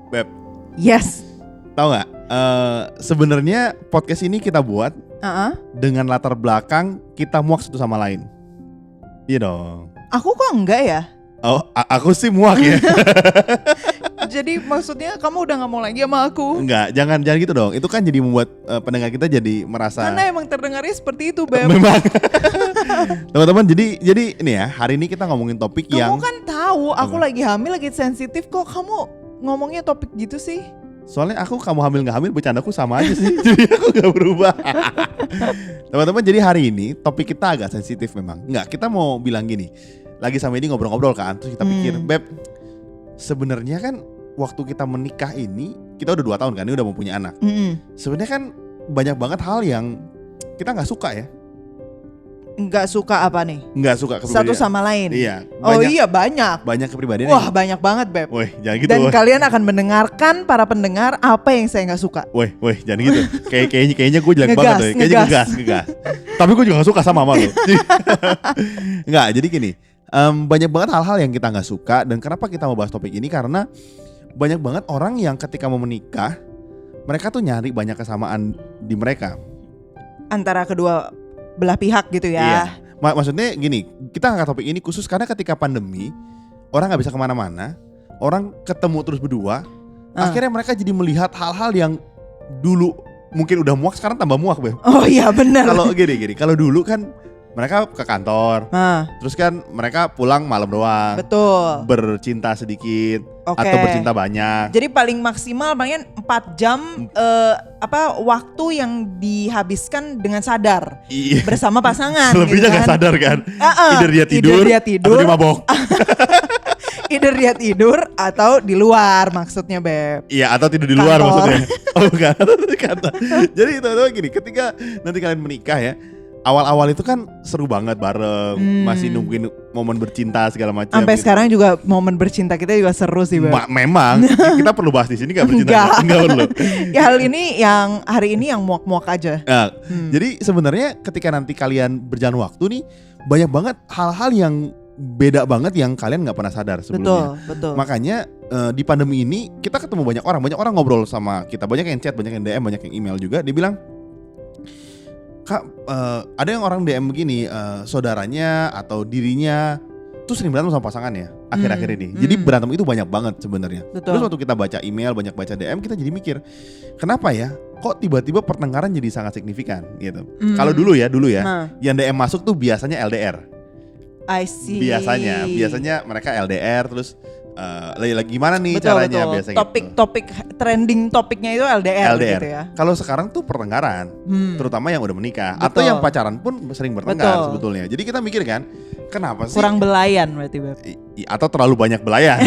Beb, Yes. tahu nggak? Sebenarnya podcast ini kita buat dengan latar belakang kita muak satu sama lain. Iya dong. Aku kok enggak ya? Oh, aku sih muak ya. Jadi maksudnya kamu udah gak mau lagi sama aku? Enggak, jangan gitu dong. Itu kan jadi membuat pendengar kita jadi merasa. Karena emang terdengarnya seperti itu, Beb. Memang. Teman-teman, jadi ini ya, hari ini kita ngomongin topik yang. Kamu kan tahu aku lagi hamil, lagi sensitif, kok kamu ngomongnya topik gitu sih? Soalnya kamu hamil nggak hamil, bercandaku sama aja sih. Jadi aku nggak berubah. Teman-teman, jadi hari ini topik kita agak sensitif memang. Nggak, kita mau bilang gini. Lagi sama ini ngobrol-ngobrol kan, terus kita pikir, Beb, sebenarnya kan waktu kita menikah ini, kita udah 2 tahun kan, ini udah mau punya anak. Sebenarnya kan banyak banget hal yang kita nggak suka ya. Nggak suka apa nih? Nggak suka kepribadian. Satu sama lain? Iya. Oh iya banyak. Banyak kepribadian. Wah banyak banget, Beb. Woi, jangan gitu. Dan woy. kalian akan mendengarkan para pendengar apa yang saya nggak suka. Woi, jangan gitu. Kayaknya gue jelek banget tuh. Kayaknya ngegas. Tapi gue juga gak suka sama lo. Nggak, jadi gini. Banyak banget hal-hal yang kita nggak suka. Dan kenapa kita mau bahas topik ini? Karena banyak banget orang yang ketika mau menikah, mereka tuh nyari banyak kesamaan di mereka. Antara kedua belah pihak gitu ya. Iya. Maksudnya gini, kita angkat topik ini khusus karena ketika pandemi, orang gak bisa kemana-mana, orang ketemu terus berdua, akhirnya mereka jadi melihat hal-hal yang dulu mungkin udah muak, sekarang tambah muak, Beb. Oh iya benar. Kalau gini, kalau dulu kan mereka ke kantor, terus kan mereka pulang malam doang. Betul. Bercinta sedikit, Oke. atau bercinta banyak. Jadi paling maksimal paling 4 jam waktu yang dihabiskan dengan sadar Iya. bersama pasangan. Selebihnya gitu gak kan. sadar kan. Either dia tidur, atau dia mabok. Either dia tidur atau di luar maksudnya, Beb. Iya, atau tidur di luar Kantor. maksudnya. Oh bukan, di kantor. Jadi itu gini, ketika nanti kalian menikah ya, awal-awal itu kan seru banget bareng, masih nungguin momen bercinta segala macam. Sampai gitu. sekarang juga momen bercinta kita juga seru sih, Beb. Memang kita perlu bahas di sini gak bercinta? Enggak perlu. Ya hal ini yang hari ini yang muak-muak aja. Nah, jadi sebenarnya ketika nanti kalian berjalan waktu nih, banyak banget hal-hal yang beda banget yang kalian nggak pernah sadar sebelumnya. Betul. Makanya di pandemi ini kita ketemu banyak orang ngobrol sama kita, banyak yang chat, banyak yang DM, banyak yang email juga. Dia bilang, Kak, ada yang orang DM begini, saudaranya atau dirinya tuh sering berantem sama pasangannya akhir-akhir ini. Jadi berantem itu banyak banget sebenarnya. Terus waktu kita baca email, banyak baca DM, kita jadi mikir, kenapa ya? Kok tiba-tiba pertengkaran jadi sangat signifikan gitu. Kalau dulu ya, yang DM masuk tuh biasanya LDR. I see. Biasanya mereka LDR terus lagi gimana nih caranya biasanya topik trending topiknya itu LDR. Gitu ya. Kalau sekarang tuh pertengkaran, terutama yang udah menikah atau yang pacaran pun sering bertengkar sebetulnya. Jadi kita mikir kan, kenapa sih kurang belayan berarti, Beb. Atau terlalu banyak belayan.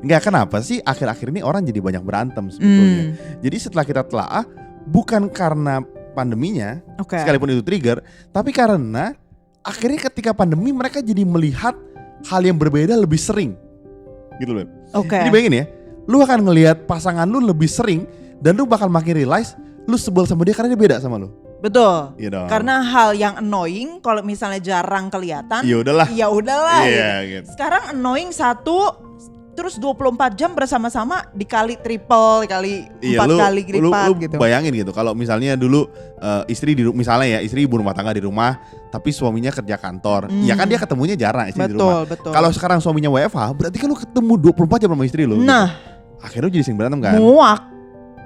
Enggak, kenapa sih akhir-akhir ini orang jadi banyak berantem sebetulnya. Jadi setelah kita telaah, bukan karena pandeminya, sekalipun itu trigger, tapi karena akhirnya ketika pandemi mereka jadi melihat hal yang berbeda lebih sering gitu loh. Jadi bayangin ya, lu akan ngelihat pasangan lu lebih sering dan lu bakal makin realize lu sebel sama dia karena dia beda sama lu. Betul. Gitu. Karena hal yang annoying kalau misalnya jarang kelihatan, ya udahlah. Iya, gitu. Sekarang annoying satu, terus 24 jam bersama-sama dikali triple, dikali 4 kali lipat gitu. Bayangin gitu, kalau misalnya dulu istri misalnya ya, istri ibu rumah tangga di rumah, tapi suaminya kerja kantor. Ya kan dia ketemunya jarang istri di rumah. Betul. Kalau sekarang suaminya WFH, berarti kan lu ketemu 24 jam sama istri lu. Nah, gitu. Akhirnya lu jadi sering berantem kan? Muak.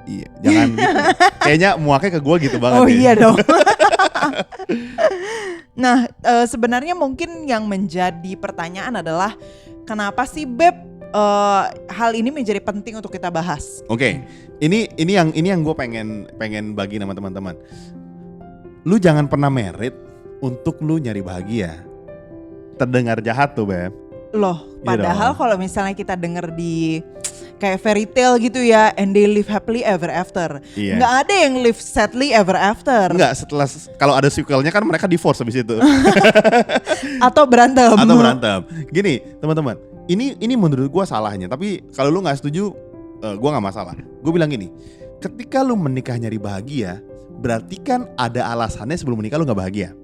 Iya, jangan gitu. Kayaknya muaknya ke gua gitu banget. Oh iya dong. Nah, sebenarnya mungkin yang menjadi pertanyaan adalah kenapa sih, Beb, hal ini menjadi penting untuk kita bahas. Oke. Ini yang gue pengen bagi sama teman-teman. Lu jangan pernah merit untuk lu nyari bahagia. Terdengar jahat tuh, Beb. Loh, padahal kalau misalnya kita denger di kayak fairy tale gitu ya, and they live happily ever after. Iya. Nggak ada yang live sadly ever after. Enggak, setelah kalau ada sequelnya kan mereka divorce habis itu. Atau berantem. Gini, teman-teman. Ini menurut gue salahnya, tapi kalau lu nggak setuju, gue nggak masalah. Gue bilang gini, ketika lu menikah nyari bahagia, berarti kan ada alasannya sebelum menikah lu nggak bahagia.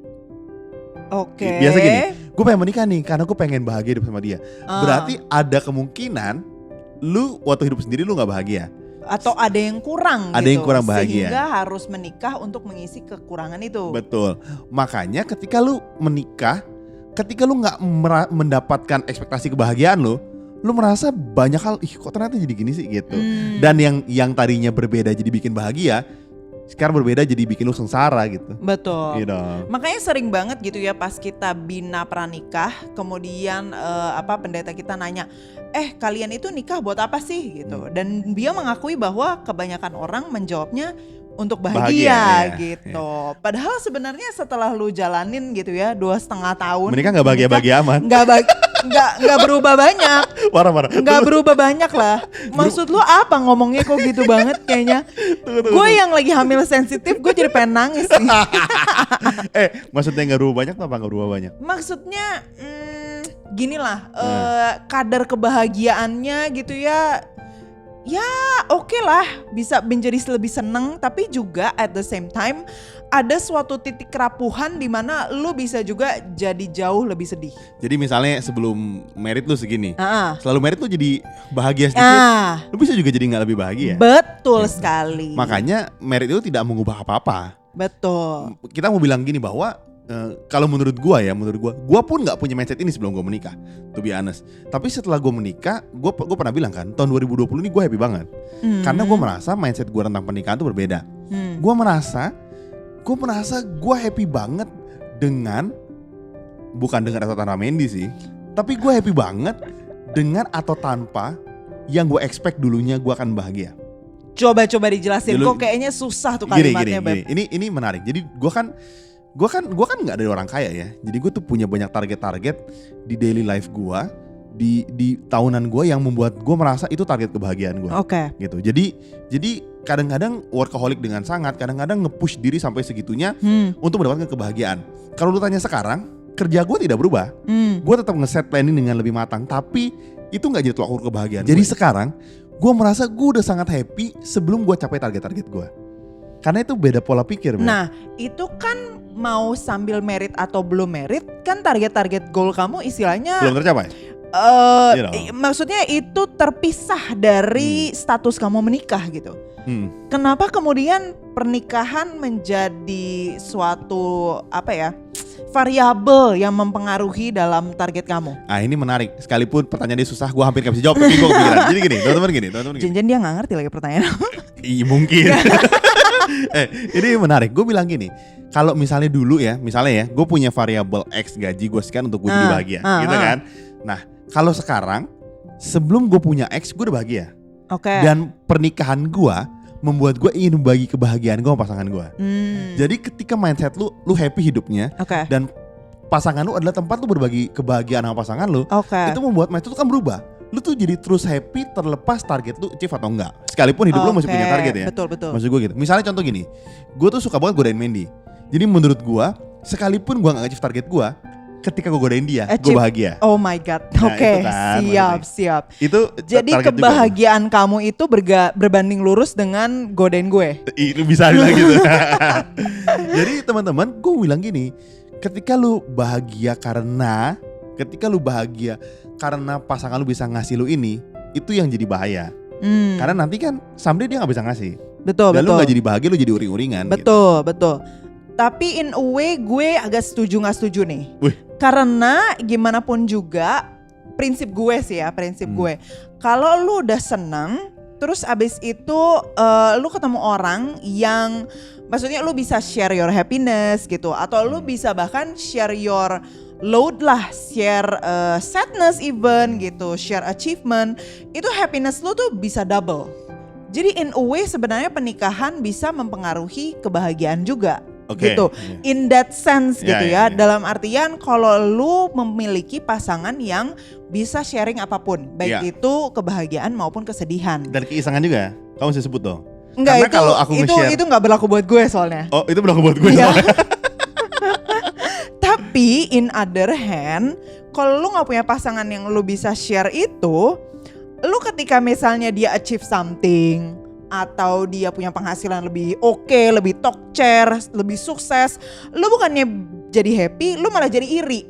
Oke. Biasa gini, gue pengen menikah nih karena gue pengen bahagia hidup sama dia. Berarti ada kemungkinan lu waktu hidup sendiri lu nggak bahagia. Atau ada yang kurang Ada gitu. yang kurang bahagia. Sehingga harus menikah untuk mengisi kekurangan itu. Betul. Makanya ketika lu menikah, ketika lu nggak mendapatkan ekspektasi kebahagiaan lu merasa banyak hal, ih kok ternyata jadi gini sih gitu. Dan yang tadinya berbeda jadi bikin bahagia, sekarang berbeda jadi bikin lu sengsara gitu. Betul. Gitu. Makanya sering banget gitu ya pas kita bina pranikah, kemudian pendeta kita nanya, kalian itu nikah buat apa sih gitu. Dan dia mengakui bahwa kebanyakan orang menjawabnya untuk bahagia, ya. gitu. Padahal sebenarnya setelah lu jalanin gitu ya 2,5 tahun. Menikah nggak bahagia-bahagia aman. Nggak berubah banyak. Parah. Nggak berubah banyak lah. Maksud lu apa ngomongnya kok gitu banget kayaknya. Gue yang lagi hamil sensitif, gue jadi pengen nangis nih. Maksudnya nggak berubah banyak apa nggak berubah banyak? Maksudnya gini lah, kadar kebahagiaannya gitu ya oke lah, bisa menjadi lebih seneng, tapi juga at the same time ada suatu titik kerapuhan di mana lu bisa juga jadi jauh lebih sedih. Jadi misalnya sebelum married lu segini, selalu married lu jadi bahagia sedikit, lu bisa juga jadi nggak lebih bahagia. Betul sekali. Makanya married itu tidak mengubah apa-apa. Betul. Kita mau bilang gini bahwa kalau menurut gua pun nggak punya mindset ini sebelum gua menikah, to be honest. Tapi setelah gua menikah, gua pernah bilang kan, tahun 2020 ini gua happy banget, karena gua merasa mindset gua tentang pernikahan itu berbeda. Gua merasa gua happy banget bukan dengan atau tanpa Mendy sih, tapi gua happy banget dengan atau tanpa yang gua expect dulunya gua akan bahagia. Coba dijelasin, kok kayaknya susah tuh kalimatnya, Beb. Ini menarik. Jadi gua kan nggak dari orang kaya ya. Jadi gue tuh punya banyak target-target di daily life gue, di tahunan gue yang membuat gue merasa itu target kebahagiaan gue. Oke. Gitu. Jadi kadang-kadang workaholic dengan sangat, kadang-kadang nge-push diri sampai segitunya untuk mendapatkan kebahagiaan. Kalau lu tanya sekarang, kerja gue tidak berubah. Gue tetap nge-set planning dengan lebih matang, tapi itu nggak jadi tolak ukur kebahagiaan. Jadi sekarang gue merasa gue udah sangat happy sebelum gue capai target-target gue. Karena itu beda pola pikir. Nah, itu kan mau sambil merit atau belum merit, kan target-target goal kamu istilahnya belum tercapai. Maksudnya itu terpisah dari status kamu menikah gitu. Kenapa kemudian pernikahan menjadi suatu variabel yang mempengaruhi dalam target kamu? Ini menarik. Sekalipun pertanyaannya susah, gue hampir gak bisa jawab, tapi gue kepikiran. Jadi gini, teman-teman gini. Jangan dia gak ngerti lagi pertanyaan. Iya mungkin. Ini menarik. Gue bilang gini, kalau misalnya dulu ya, gue punya variabel X gaji gue sekian untuk gue jadi bahagia, gitu kan. Nah, kalau sekarang sebelum gue punya X, gue udah bahagia. Oke. Dan pernikahan gue membuat gue ingin membagi kebahagiaan gue sama pasangan gue. Jadi ketika mindset lu happy hidupnya, dan pasangan lu adalah tempat lu berbagi kebahagiaan sama pasangan lu, itu membuat mindset lu kan berubah. Lu tuh jadi terus happy terlepas target lu achieve atau enggak. Sekalipun hidup lu masih punya target ya. Betul. Maksud gue gitu. Misalnya contoh gini, gue tuh suka banget godain Mendy. Jadi menurut gue, sekalipun gue gak achieve target gue, ketika gue godain dia, gue bahagia. Oh my god. Nah, Oke, kan, siap. Itu jadi kebahagiaan juga kamu itu berbanding lurus dengan godain gue. Bisa bilang gitu. Jadi teman-teman, gue bilang gini, ketika lu bahagia karena pasangan lu bisa ngasih lu ini, itu yang jadi bahaya. Karena nanti kan someday dia gak bisa ngasih. Betul. Lu gak jadi bahagia, lu jadi uring-uringan. Betul. Tapi in a way gue agak setuju gak setuju nih. Karena gimana pun juga prinsip gue sih ya, gue. Kalau lu udah seneng, terus abis itu lu ketemu orang yang maksudnya lu bisa share your happiness gitu, atau lu bisa bahkan share your load lah, share sadness even gitu, share achievement, itu happiness lu tuh bisa double. Jadi in a way sebenarnya pernikahan bisa mempengaruhi kebahagiaan juga. Gitu. In that sense gitu ya. Dalam artian kalau lu memiliki pasangan yang bisa sharing apapun, baik itu kebahagiaan maupun kesedihan. Dan keisangan juga. Kamu bisa sebut dong. Enggak, itu enggak berlaku buat gue soalnya. Oh, itu berlaku buat gue soalnya. Tapi in other hand, kalau lu gak punya pasangan yang lu bisa share itu, lu ketika misalnya dia achieve something, atau dia punya penghasilan lebih oke, lebih top chair, lebih sukses, lu bukannya jadi happy, lu malah jadi iri.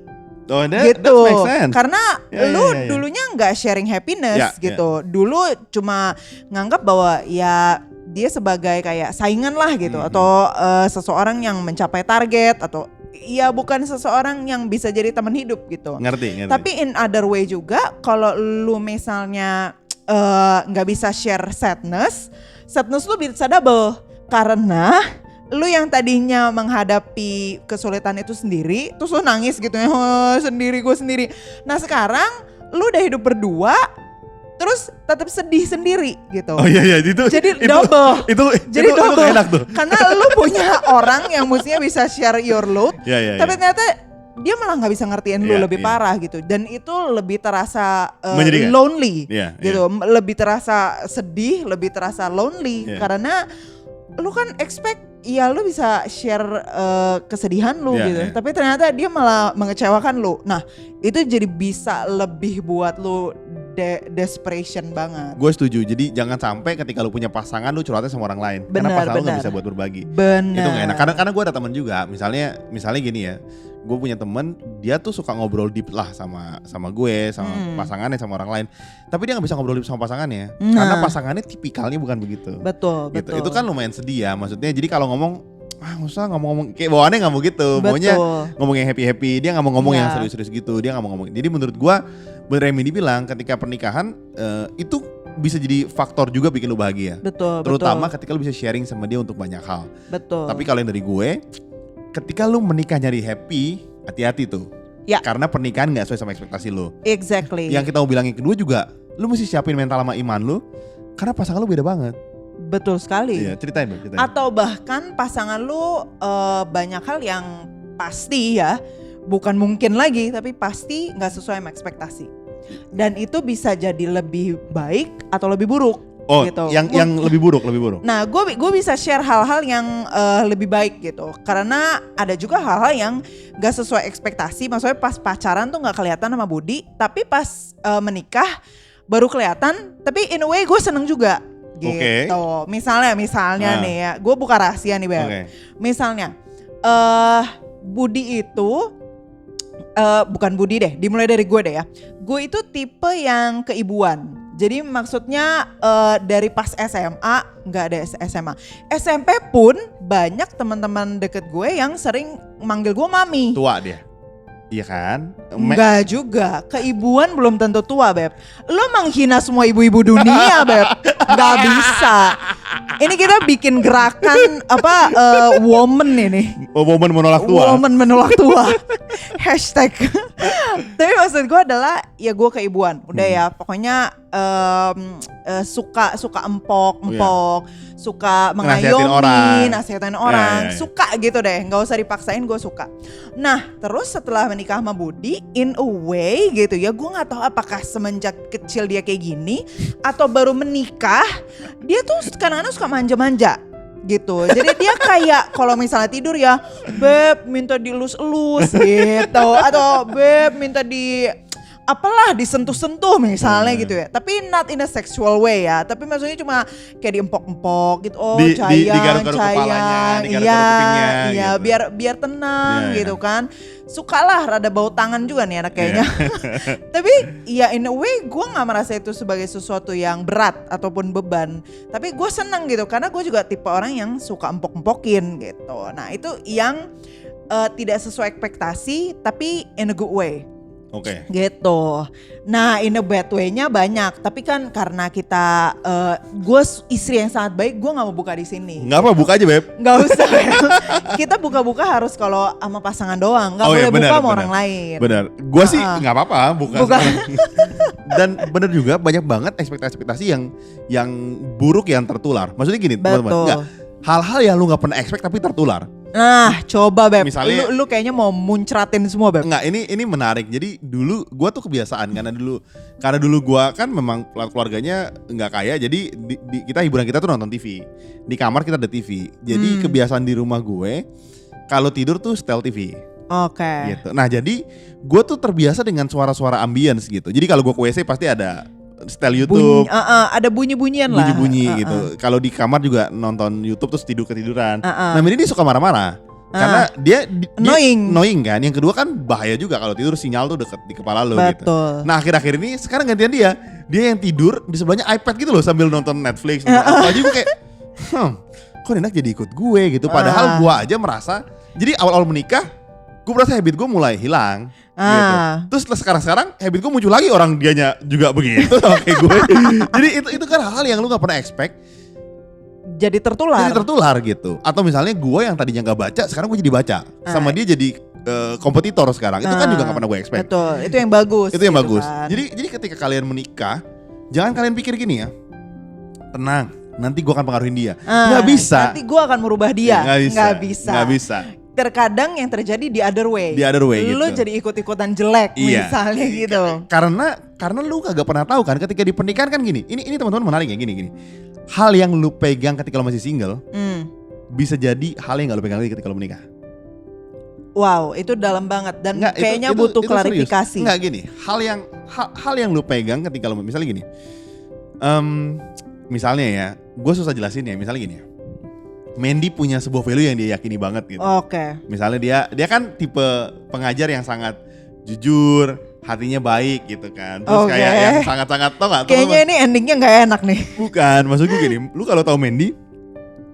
Oh, gitu. that makes sense. Karena Ya, lu ya. dulunya nggak sharing happiness Ya, gitu. Dulu cuma nganggap bahwa ya dia sebagai kayak saingan lah gitu, atau seseorang yang mencapai target, atau ya bukan seseorang yang bisa jadi teman hidup gitu. Ngerti. Tapi in other way juga, kalau lu misalnya nggak bisa share sadness lu bisa double, karena lu yang tadinya menghadapi kesulitan itu sendiri, terus lu nangis gitu ya, oh, gue sendiri. Nah sekarang lu udah hidup berdua, terus tetap sedih sendiri gitu. Oh iya itu. Jadi double. Jadi double. Itu enak tuh. Karena lu punya orang yang mestinya bisa share your load, tapi ternyata dia malah nggak bisa ngertiin lu lebih parah gitu. Dan itu lebih terasa lonely gitu. Lebih terasa sedih, lebih terasa lonely karena lu kan expect ya lu bisa share kesedihan lu gitu. Tapi ternyata dia malah mengecewakan lu. Nah, itu jadi bisa lebih buat lu desperation banget. Gue setuju. Jadi jangan sampai ketika lu punya pasangan lu curhatnya sama orang lain. Karena pasangan lu gak bisa buat berbagi. Bener. Itu gak enak. Karena gue ada teman juga. Misalnya gini ya. Gue punya teman, dia tuh suka ngobrol deep lah sama gue, sama pasangannya, sama orang lain. Tapi dia gak bisa ngobrol deep sama pasangannya. Karena pasangannya tipikalnya bukan begitu. Betul. Itu kan lumayan sedih ya. Maksudnya jadi kalau ngomong, usah ngomong kayak bawaannya gak mau gitu. Maunya ngomong yang happy-happy. Dia gak mau ngomong yang serius-serius gitu. Dia gak mau ngomong. Jadi menurut gue, bener yang Mini bilang, ketika pernikahan itu bisa jadi faktor juga bikin lu bahagia. Terutama ketika lu bisa sharing sama dia untuk banyak hal. Tapi kalau yang dari gue, ketika lu menikah nyari happy, hati-hati tuh. Karena pernikahan gak sesuai sama ekspektasi lu. Exactly. Yang kita mau bilang yang kedua juga, lu mesti siapin mental sama iman lu. Karena pasangan lu beda banget. Betul sekali. Iya, ceritain. Atau bahkan pasangan lu banyak hal yang pasti ya, bukan mungkin lagi, tapi pasti gak sesuai sama ekspektasi. Dan itu bisa jadi lebih baik atau lebih buruk. Oh, gitu. yang lebih buruk. Nah, gue bisa share hal-hal yang lebih baik gitu. Karena ada juga hal-hal yang gak sesuai ekspektasi. Maksudnya pas pacaran tuh gak kelihatan sama Budi, tapi pas menikah baru kelihatan. Tapi in a way gue seneng juga gitu. Misalnya nih ya, gue buka rahasia nih Bel. Misalnya Budi itu bukan Budi deh, dimulai dari gue deh ya. Gue itu tipe yang keibuan. Jadi maksudnya dari pas SMA, nggak ada SMA. SMP pun banyak teman-teman deket gue yang sering manggil gue mami. Tua dia. Iya kan? Enggak juga, keibuan belum tentu tua Beb. Lo menghina semua ibu-ibu dunia Beb. Gak bisa. Ini kita bikin gerakan woman ini. Woman menolak tua. Woman menolak tua. Hashtag. Tapi maksud gue adalah ya gue keibuan. Udah ya pokoknya suka empok, suka mengayomi, nasihatin orang, suka gitu deh, nggak usah dipaksain, gue suka. Nah terus setelah menikah sama Budi, in a way gitu ya, gue nggak tahu apakah semenjak kecil dia kayak gini atau baru menikah, dia tuh kadang-kadang suka manja-manja gitu. Jadi dia kayak kalau misalnya tidur ya, Beb minta dilus-elus gitu, atau Beb minta disentuh-sentuh misalnya gitu ya. Tapi not in a sexual way ya. Tapi maksudnya cuma kayak diempok-empok gitu. Oh sayang, iya, gitu. biar tenang gitu kan. Sukalah rada bau tangan juga nih anak kayaknya. Tapi ya in a way gue gak merasa itu sebagai sesuatu yang berat ataupun beban. Tapi gue seneng gitu karena gue juga tipe orang yang suka empok-empokin gitu. Nah itu yang tidak sesuai ekspektasi tapi in a good way. Gitu. Nah in a bad way-nya banyak. Tapi kan karena kita gue istri yang sangat baik, gue gak mau buka di sini. Gak apa, buka aja Beb. Gak usah. Kita buka-buka harus kalau sama pasangan doang. Gak boleh buka sama orang lain. Bener. Gue sih gak apa-apa buka. Dan bener juga banyak banget ekspektasi yang buruk yang tertular. Maksudnya gini teman-teman, hal-hal yang lu gak pernah expect tapi tertular. Nah coba Beb, misalnya, lu kayaknya mau muncratin semua Beb. Enggak, ini menarik. Jadi dulu gue tuh kebiasaan karena dulu gue kan memang keluarganya nggak kaya. Jadi hiburan kita tuh nonton TV. Di kamar kita ada TV. Jadi kebiasaan di rumah gue kalau tidur tuh setel TV. Gitu. Nah jadi gue tuh terbiasa dengan suara-suara ambience gitu. Jadi kalau gue ke WC pasti ada setel YouTube, ada bunyi-bunyian lah. Gitu. Kalau di kamar juga nonton YouTube terus ketiduran. Nah ini dia suka marah-marah. Karena dia Annoying kan. Yang kedua kan bahaya juga kalau tidur sinyal tuh deket di kepala lo gitu. Betul. Nah akhir-akhir ini sekarang gantian dia. Dia yang tidur di sebelahnya iPad gitu loh sambil nonton Netflix. Apa aja gue kayak, kok enak jadi ikut gue gitu. Padahal gue aja merasa, jadi awal-awal menikah, gue merasa habit gue mulai hilang. Gitu. Terus sekarang habit gue muncul lagi, orang dianya juga begitu sama kayak gue. Jadi itu kan hal-hal yang lu gak pernah expect. Jadi tertular gitu. Atau misalnya gue yang tadinya gak baca, sekarang gue jadi baca. Sama dia jadi kompetitor sekarang. Itu kan juga gak pernah gue expect. Betul, itu yang bagus. Itu yang gitu bagus. Kan. Jadi ketika kalian menikah, jangan kalian pikir gini ya, tenang, nanti gue akan pengaruhin dia. Gak bisa. Nanti gue akan merubah dia. Gak bisa. Terkadang yang terjadi di other way gitu. Lu jadi ikut-ikutan jelek misalnya gitu. Karena lu kagak pernah tahu kan ketika di pernikahan kan gini. Ini teman-teman menarik ya gini. Hal yang lu pegang ketika lu masih single bisa jadi hal yang gak lu pegang lagi ketika lu menikah. Wow, itu dalam banget dan kayaknya butuh klarifikasi. Enggak gini, hal yang lu pegang ketika lu misalnya gini. Misalnya ya, gue susah jelasin ya, misalnya gini ya. Mandy punya sebuah value yang dia yakini banget gitu. Oke. Misalnya dia kan tipe pengajar yang sangat jujur, hatinya baik gitu kan. Terus kayak yang sangat-sangat tau gak? Kayaknya ini endingnya gak enak nih. Bukan, maksud gue gini, lu kalau tahu Mandy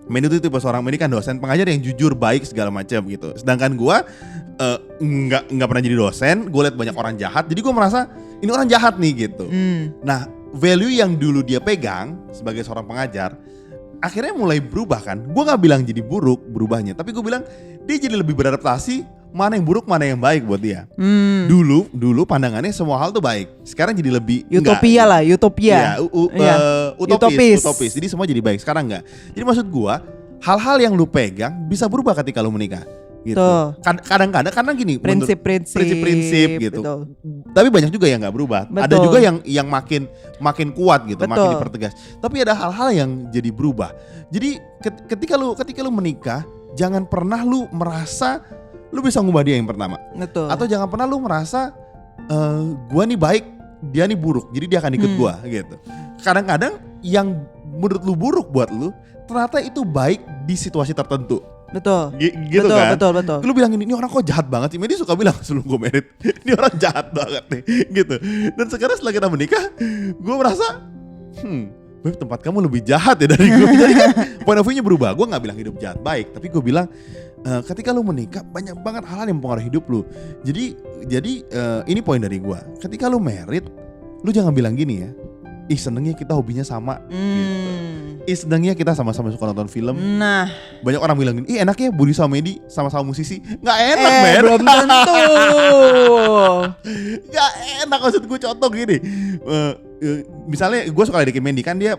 itu tipe seorang, Mandy kan dosen pengajar yang jujur, baik segala macam gitu. Sedangkan gue nggak pernah jadi dosen, gue liat banyak orang jahat, jadi gue merasa ini orang jahat nih gitu. Nah, value yang dulu dia pegang sebagai seorang pengajar akhirnya mulai berubah kan. Gue gak bilang jadi buruk berubahnya, tapi gue bilang dia jadi lebih beradaptasi mana yang buruk mana yang baik buat dia. Dulu pandangannya semua hal tuh baik, sekarang jadi lebih utopia. Utopis. Jadi semua jadi baik, sekarang enggak. Jadi maksud gue hal-hal yang lu pegang bisa berubah ketika lu menikah gitu. Kadang-kadang karena gini, prinsip-prinsip gitu. Betul. Tapi banyak juga yang nggak berubah. Betul. Ada juga yang makin kuat gitu, makin dipertegas. Tapi ada hal-hal yang jadi berubah. Jadi ketika lu menikah, jangan pernah lu merasa lu bisa ngubah dia yang pertama. Betul. Atau jangan pernah lu merasa gua nih baik, dia nih buruk, jadi dia akan ikut gua gitu. Kadang-kadang yang menurut lu buruk buat lu, ternyata itu baik di situasi tertentu. Betul. Gitu kan? Betul. Lu bilang ini orang kok jahat banget sih. Mandy suka bilang sebelum gue married, ini orang jahat banget nih gitu. Dan sekarang setelah kita menikah, gue merasa Beb, tempat kamu lebih jahat ya dari gue. Jadi kan point of view-nya berubah. Gue gak bilang hidup jahat baik, tapi gue bilang ketika lu menikah banyak banget hal-hal yang mempengaruhi hidup lu. Jadi ini poin dari gue. Ketika lu married, lu jangan bilang gini ya, ih senengnya kita hobinya sama gitu. Ih senengnya kita sama-sama suka nonton film. Nah, banyak orang bilang gini, ih enaknya Budi sama Mandy sama-sama musisi. Gak enak men. Belum tentu. Gak enak, maksud gue contoh gini. Misalnya gue suka ledekin Mandy, kan dia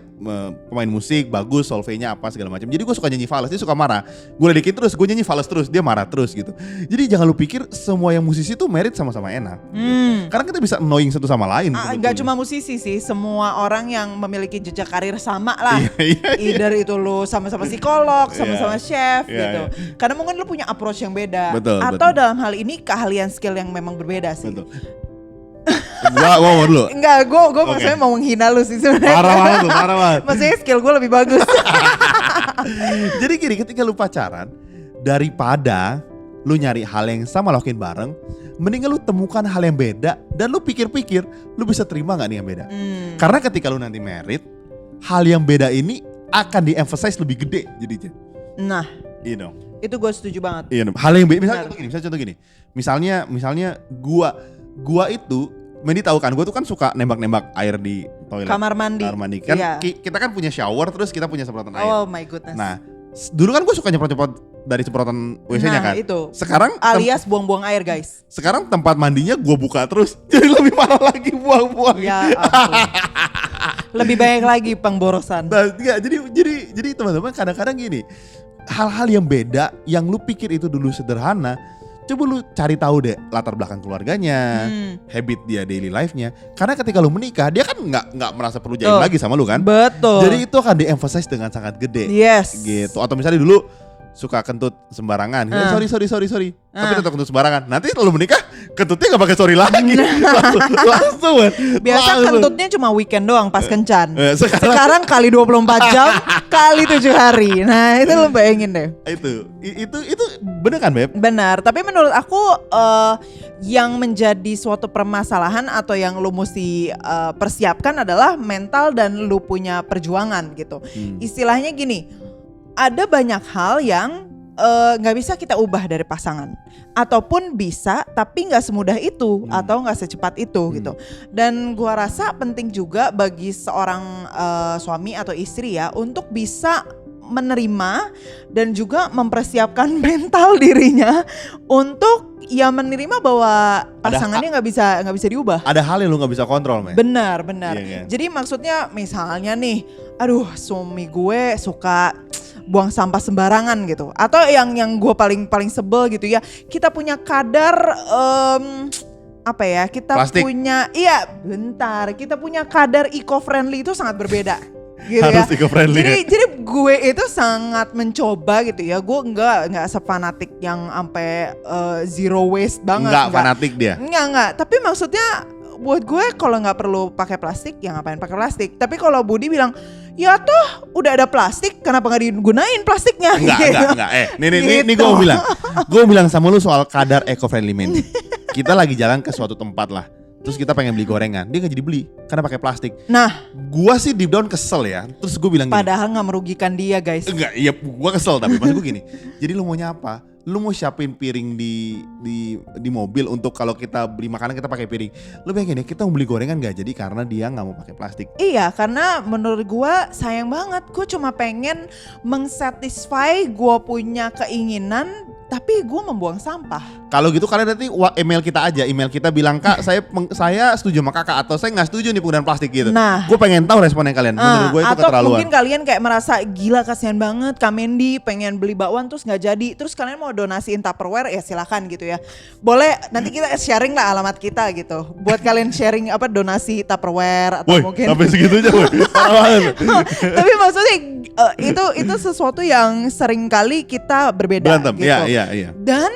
pemain musik, bagus, solfenya apa segala macam. Jadi gue suka nyanyi fals, dia suka marah. Gue ledekin terus, gue nyanyi fals terus, dia marah terus gitu. Jadi jangan lu pikir semua yang musisi tuh merit sama-sama enak. Gitu. Karena kita bisa annoying satu sama lain. Gak cuma musisi sih, semua orang yang memiliki jejak karir sama lah. Either itu lu sama-sama psikolog, sama-sama chef gitu. Karena mungkin lu punya approach yang beda. Atau dalam hal ini keahlian skill yang memang berbeda sih. Betul. Gua mau dulu. Enggak, gue maksudnya mau menghina lu sih sebenarnya. Parah banget. Maksudnya skill gue lebih bagus. Jadi gini, ketika lu pacaran, daripada lu nyari hal yang sama lakuin bareng, mendingan lu temukan hal yang beda dan lu pikir-pikir lu bisa terima gak nih yang beda. Karena ketika lu nanti married, hal yang beda ini akan di-emphasize lebih gede jadinya. Nah, itu gue setuju banget. Hal yang beda, misalnya contoh gini. Misalnya gua itu, Mandy tahu kan, gue tuh kan suka nembak-nembak air di toilet. Kamar mandi. Kan kita kan punya shower, terus kita punya semprotan air. Oh my goodness. Nah, dulu kan gue suka nyemprot-nyemprot dari semprotan WC-nya kan. Itu. Sekarang alias buang-buang air, guys. Sekarang tempat mandinya gue buka terus, jadi lebih parah lagi buang-buang. Ya ampun. Lebih banyak lagi pengborosan. Nah, jadi teman-teman kadang-kadang gini, hal-hal yang beda yang lu pikir itu dulu sederhana, coba lu cari tahu deh latar belakang keluarganya, habit dia, daily life-nya. Karena ketika lu menikah, dia kan nggak merasa perlu jaim lagi sama lu kan. Betul. Jadi itu akan di-emphasize dengan sangat gede. Yes. Gitu. Atau misalnya dulu suka kentut sembarangan. Sorry. Tapi tetap kentut sembarangan. Nanti kalau menikah kentutnya gak pakai sorry lagi. langsung. Biasa kentutnya cuma weekend doang pas kencan. Sekarang kali 24 jam kali 7 hari. Nah itu lo bayangin deh. Itu bener kan Beb? Benar, tapi menurut aku yang menjadi suatu permasalahan atau yang lu mesti persiapkan adalah mental dan lu punya perjuangan gitu. Istilahnya gini, ada banyak hal yang nggak bisa kita ubah dari pasangan, ataupun bisa tapi nggak semudah itu atau nggak secepat itu gitu. Dan gua rasa penting juga bagi seorang suami atau istri ya untuk bisa menerima dan juga mempersiapkan mental dirinya untuk ya menerima bahwa pasangannya nggak bisa diubah. Ada hal yang lu nggak bisa kontrol, men. Benar. Iya, kan? Jadi maksudnya misalnya nih, aduh suami gue suka buang sampah sembarangan gitu, atau yang gue paling sebel gitu ya, kita punya kadar apa ya, kita plastik. kita punya kadar eco-friendly itu sangat berbeda. Gitu Harus ya. eco-friendly. Jadi gue itu sangat mencoba gitu ya. Gue enggak sefanatik yang sampai zero waste banget. Enggak fanatik dia. Enggak. Tapi maksudnya buat gue kalau nggak perlu pakai plastik ya ngapain pakai plastik. Tapi kalau Budi bilang ya toh udah ada plastik, kenapa nggak digunain plastiknya? Enggak. Nih gue mau bilang sama lu soal kadar eco-friendly, men. Kita lagi jalan ke suatu tempat lah. Terus kita pengen beli gorengan, dia gak jadi beli karena pakai plastik. Nah, gua sih deep down kesel ya. Terus gue bilang gini, padahal gak merugikan dia guys. enggak, iya gua kesel tapi maksud gue gini. Jadi lu maunya apa? Lu mau siapin piring di mobil untuk kalau kita beli makanan kita pakai piring. Lu bayangin ya, kita mau beli gorengan gak jadi karena dia gak mau pakai plastik. Iya, karena menurut gue sayang banget. Gue cuma pengen mengsatisfy gue punya keinginan, tapi gue membuang sampah. Kalau gitu kalian nanti email kita bilang Kak saya setuju sama kakak atau saya nggak setuju nih penggunaan plastik gitu. Nah, gue pengen tahu responnya kalian. Menurut gue itu atau keterlaluan. mungkin kalian kayak merasa gila kasihan banget Kak Mendy pengen beli bakwan terus nggak jadi, terus kalian mau donasiin Tupperware ya silakan gitu ya. Boleh nanti kita sharing lah alamat kita gitu. Buat kalian sharing donasi Tupperware atau mungkin. Sampai segitunya woy. Tapi maksudnya itu sesuatu yang sering kali kita berbeda. Berantem. Gitu. Iya. Dan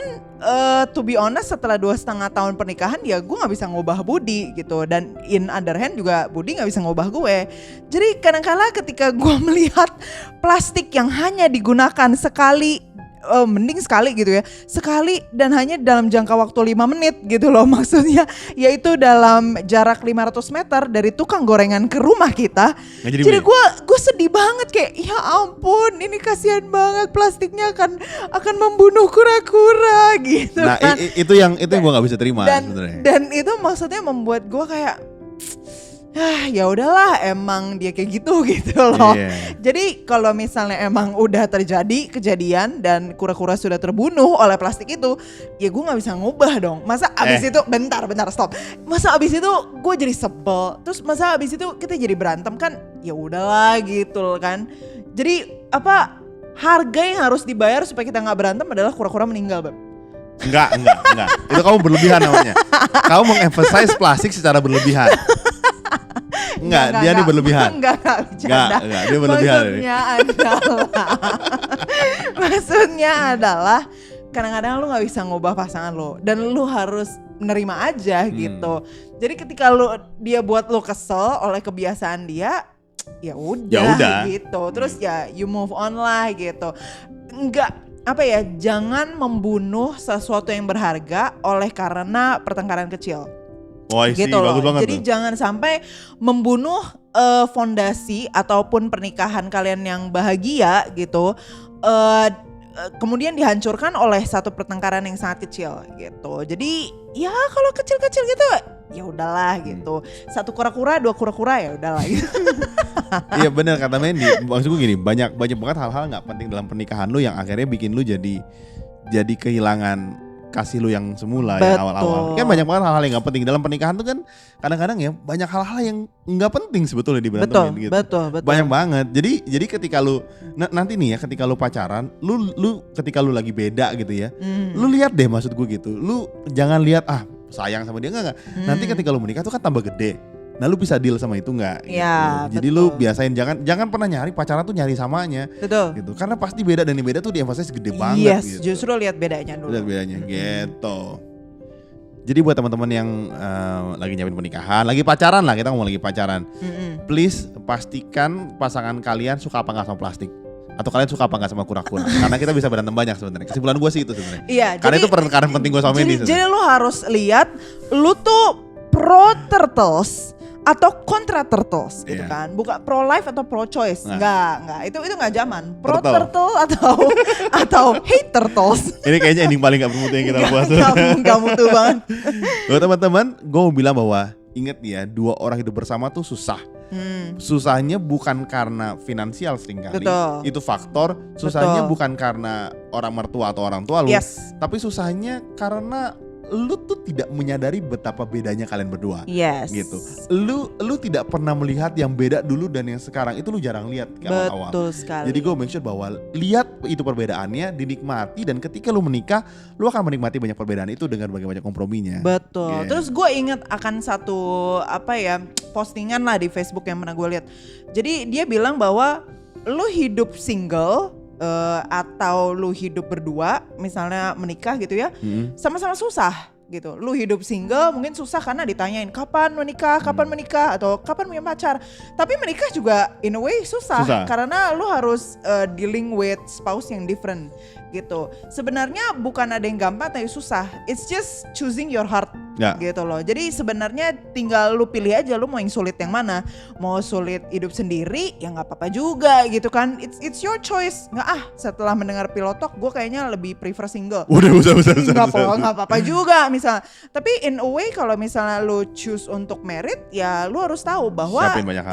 to be honest setelah 2,5 tahun pernikahan ya gue gak bisa ngubah Budi gitu. Dan in other hand juga Budi gak bisa ngubah gue. Jadi kadang-kala ketika gue melihat plastik yang hanya digunakan sekali, mending sekali gitu ya, sekali dan hanya dalam jangka waktu 5 menit gitu loh, maksudnya yaitu dalam jarak 500 meter dari tukang gorengan ke rumah kita. Jadi gue sedih banget kayak ya ampun ini kasihan banget, plastiknya akan membunuh kura-kura gitu. Nah kan. itu yang gue nggak bisa terima sebenarnya. Dan itu maksudnya membuat gue kayak ya udahlah emang dia kayak gitu loh. Jadi kalau misalnya emang udah terjadi kejadian dan kura-kura sudah terbunuh oleh plastik itu, ya gue nggak bisa ngubah dong. Masa abis itu bentar stop. Masa abis itu gue jadi sebel. Terus masa abis itu kita jadi berantem kan? Ya udahlah gitu kan. Jadi harga yang harus dibayar supaya kita nggak berantem adalah kura-kura meninggal, Beb. Enggak. Itu kamu berlebihan namanya. Kamu mengemphasize plastik secara berlebihan. Enggak, dia berlebihan. Enggak, bercanda. Enggak, dia berlebihan. Maksudnya adalah kadang-kadang lu gak bisa ngubah pasangan lu dan lu harus menerima aja gitu. Jadi ketika dia buat lu kesel oleh kebiasaan dia, ya udah gitu. Terus ya you move on lah gitu. Enggak jangan membunuh sesuatu yang berharga oleh karena pertengkaran kecil. Gitu loh. Jadi jangan sampai membunuh fondasi ataupun pernikahan kalian yang bahagia gitu. Kemudian dihancurkan oleh satu pertengkaran yang sangat kecil gitu. Jadi ya kalau kecil-kecil gitu ya udahlah gitu. Satu kura-kura, 2 kura-kura ya udahlah gitu. Iya benar kata Mendy. Maksud gue gini, banyak banget hal-hal nggak penting dalam pernikahan lu yang akhirnya bikin lu jadi kehilangan kasih lu yang semula yang awal-awal. Kan banyak banget hal-hal yang gak penting dalam pernikahan tuh kan kadang-kadang ya banyak hal-hal yang gak penting sebetulnya diberantemin gitu. Betul. Banyak banget. Jadi ketika lu nanti nih ya ketika lu pacaran, lu ketika lu lagi beda gitu ya. Lu lihat deh maksud gue gitu. Lu jangan lihat sayang sama dia enggak. Nanti ketika lu menikah tuh kan tambah gede. Nah lu bisa deal sama itu nggak? Iya, Gitu. Jadi betul. lu biasain jangan pernah nyari pacaran tuh nyari samanya. Betul. Gitu. Karena pasti beda dan yang beda tuh di-emphasize gede banget. Yes, gitu. justru lihat bedanya dulu. Lihat bedanya gitu. Jadi buat teman-teman yang lagi nyiapin pernikahan, lagi pacaran lah, kita ngomong lagi pacaran. Please pastikan pasangan kalian suka apa nggak sama plastik. Atau kalian suka apa nggak sama kura-kura. Karena kita bisa berantem banyak sebenarnya. Kesimpulan gue sih itu sebenarnya. Iya, Karena itu pertengkaran penting gue sama Mandy. jadi lu harus lihat lu tuh pro turtles atau kontra turtles gitu Iya. kan. Bukan pro life atau pro choice. Nah. Enggak. Itu enggak zaman. Pro Turtle. turtle atau hate turtles. Ini kayaknya ending paling gak bermutu yang kita buat. Enggak mutu banget. Loh teman-teman, gue mau bilang bahwa ingat ya, 2 orang hidup bersama tuh susah. Susahnya bukan karena finansial seringkali. Betul. Itu faktor. Susahnya Betul. bukan karena orang mertua atau orang tua lu. Yes. Tapi susahnya karena lu tuh tidak menyadari betapa bedanya kalian berdua. Yes. Gitu. Lu tidak pernah melihat yang beda dulu dan yang sekarang itu lu jarang lihat di awal-awal. Betul sekali. Jadi gue make sure bahwa lihat itu perbedaannya, dinikmati, dan ketika lu menikah, lu akan menikmati banyak perbedaan itu dengan banyak komprominya. Betul. Yeah. Terus gue inget akan satu postingan lah di Facebook yang pernah gue lihat. Jadi dia bilang bahwa lu hidup single atau lu hidup berdua, misalnya menikah gitu ya, sama-sama susah gitu. Lu hidup single mungkin susah karena ditanyain kapan menikah, atau kapan punya pacar. Tapi menikah juga in a way susah. Karena lu harus dealing with spouse yang different gitu. Sebenarnya bukan ada yang gampang tapi susah. It's just choosing your heart. Ya. Gitu loh. Jadi sebenarnya tinggal lu pilih aja lu mau yang sulit yang mana. Mau sulit hidup sendiri ya nggak apa-apa juga gitu kan. It's your choice. Setelah mendengar Pilotalk gue kayaknya lebih prefer single. Udah. Nggak apa-apa juga misalnya. Tapi in a way kalau misalnya lu choose untuk married ya lu harus tahu bahwa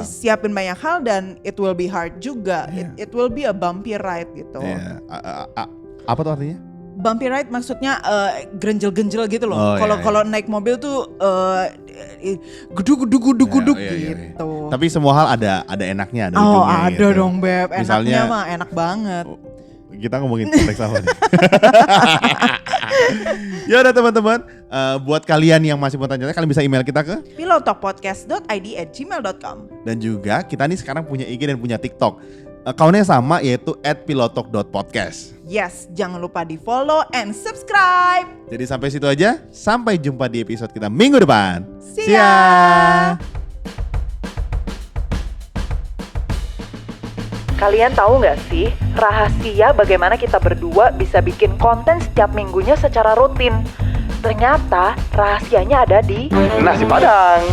siapin banyak hal dan it will be hard juga. Yeah. It will be a bumpy ride gitu. Yeah. Apa tuh artinya? Bumpy ride maksudnya genjel-genjel gitu loh. Kalau naik mobil tuh gudug gitu. Tapi semua hal ada enaknya, ada Oh ujungnya. ada gitu. dong Beb, enaknya Misalnya, mah enak banget. Kita ngomongin konteks apa nih? Ya udah teman-teman, buat kalian yang masih mau tanya, kalian bisa email kita ke pilotalkpodcast.id@gmail.com. Dan juga kita nih sekarang punya IG dan punya TikTok. Account-nya sama yaitu @pilotalk.podcast. Yes, jangan lupa di follow and subscribe. Jadi sampai situ aja, sampai jumpa di episode kita minggu depan. See ya. Kalian tahu nggak sih rahasia bagaimana kita berdua bisa bikin konten setiap minggunya secara rutin? Ternyata rahasianya ada di nasi padang.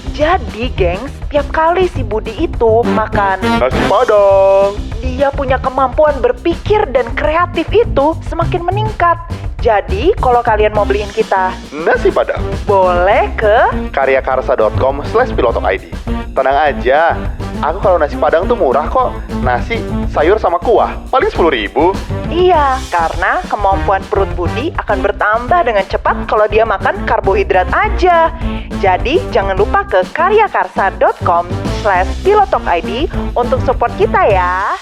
Jadi gengs, tiap kali si Budi itu makan Nasi padang. dia punya kemampuan berpikir dan kreatif itu semakin meningkat. Jadi kalau kalian mau beliin kita, Nasi padang. boleh ke karyakarsa.com/pilotalk.id. Tenang aja, aku kalau nasi padang tuh murah kok. Nasi, sayur sama kuah, paling 10.000. Iya, karena kemampuan perut Budi akan bertambah dengan cepat kalau dia makan karbohidrat aja. Jadi jangan lupa ke karyakarsa.com/pilotalk.id untuk support kita ya.